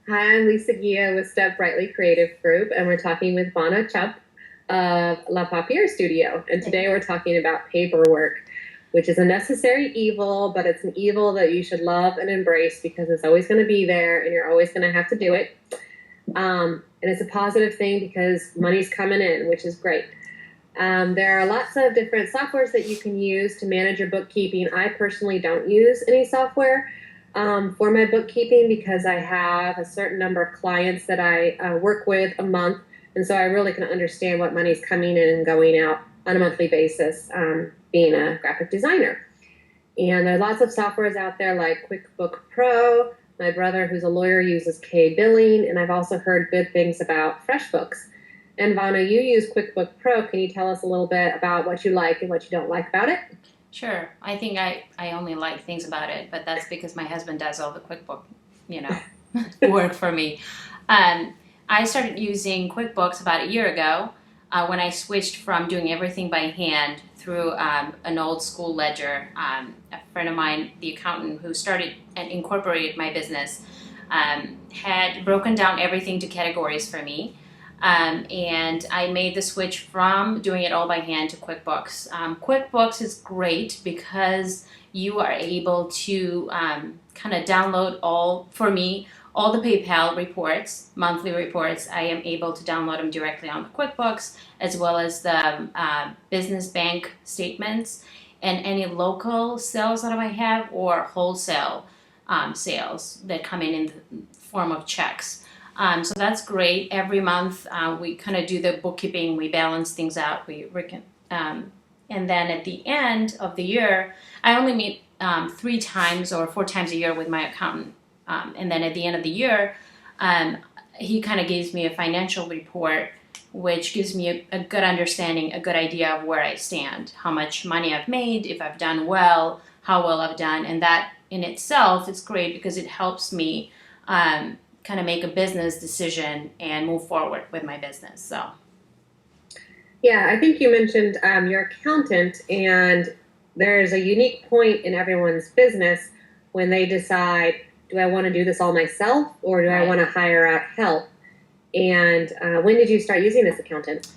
Hi, I'm Lisa Gia with Step Brightly Creative Group, and we're talking with Vana Chup of La Papier Studio. And today we're talking about paperwork, which is a necessary evil, but it's an evil that you should love and embrace because it's always going to be there and you're always going to have to do it. And it's a positive thing because money's coming in, which is great. There are lots of different softwares that you can use to manage your bookkeeping. I personally don't use any software for my bookkeeping because I have a certain number of clients that I work with a month. And so I really can understand what money's coming in and going out on a monthly basis, being a graphic designer. And there are lots of softwares out there like QuickBook Pro. My brother, who's a lawyer, uses K-Billing, and I've also heard good things about FreshBooks. And Vana, you use QuickBook Pro. Can you tell us a little bit about what you like and what you don't like about it? Sure. I think I only like things about it, but that's because my husband does all the QuickBook, you know, work for me. I started using QuickBooks about a year ago when I switched from doing everything by hand through an old school ledger. A friend of mine, the accountant who started and incorporated my business, had broken down everything to categories for me. And I made the switch from doing it all by hand to QuickBooks. QuickBooks is great because you are able to kind of download all the PayPal reports, monthly reports. I am able to download them directly on the QuickBooks, as well as the business bank statements and any local sales that I might have or wholesale sales that come in the form of checks. So that's great. Every month we kind of do the bookkeeping, we balance things out, and then at the end of the year, I only meet 3 times or 4 times a year with my accountant. And then at the end of the year, he kind of gives me a financial report, which gives me a good understanding, a good idea of where I stand, how much money I've made, if I've done well, how well I've done. And that in itself is great because it helps me kind of make a business decision and move forward with my business. So, Yeah, I think you mentioned your accountant, and there's a unique point in everyone's business when they decide, do I want to do this all myself or do I want to hire out help? And when did you start using this accountant?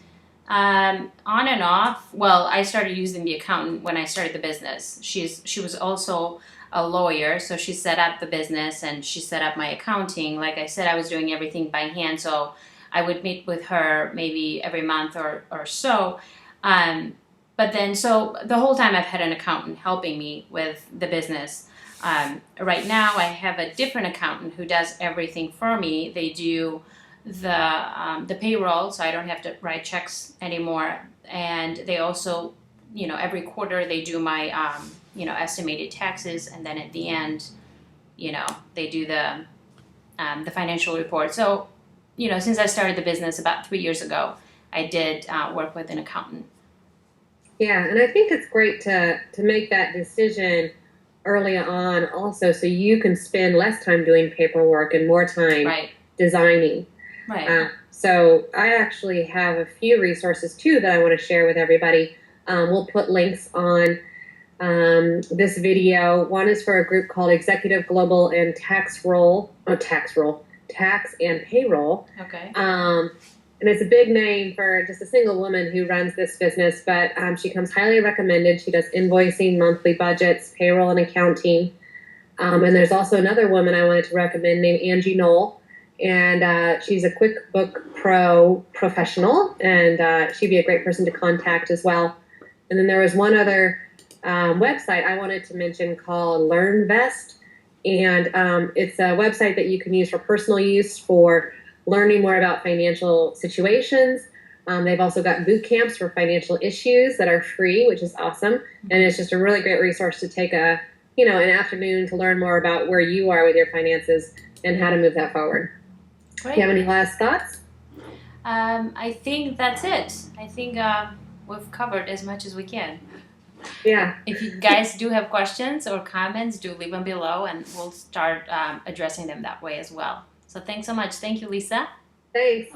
On and off. Well, I started using the accountant when I started the business. She was also a lawyer, so she set up the business and she set up my accounting. Like I said, I was doing everything by hand, so I would meet with her maybe every month or so. But then, so the whole time I've had an accountant helping me with the business. Right now, I have a different accountant who does everything for me. They do the payroll, so I don't have to write checks anymore. And they also, every quarter they do my, estimated taxes, and then at the end, they do the financial report. So, since I started the business about 3 years ago, I did work with an accountant. Yeah, and I think it's great to make that decision early on also so you can spend less time doing paperwork and more time Right. designing. Right. So I actually have a few resources too that I want to share with everybody. We'll put links on this video. One is for a group called Executive Global and Tax and Payroll. Okay. And it's a big name for just a single woman who runs this business, but she comes highly recommended. She does invoicing, monthly budgets, payroll, and accounting. And there's also another woman I wanted to recommend named Angie Knoll, and she's a QuickBook Pro professional, and she'd be a great person to contact as well. And then there was one other website I wanted to mention called LearnVest, and it's a website that you can use for personal use for learning more about financial situations. They've also got boot camps for financial issues that are free, which is awesome. And it's just a really great resource to take an afternoon to learn more about where you are with your finances and how to move that forward. Great. Do you have any last thoughts? I think that's it. I think we've covered as much as we can. Yeah. If you guys do have questions or comments, do leave them below and we'll start addressing them that way as well. So thanks so much. Thank you, Lisa. Thanks.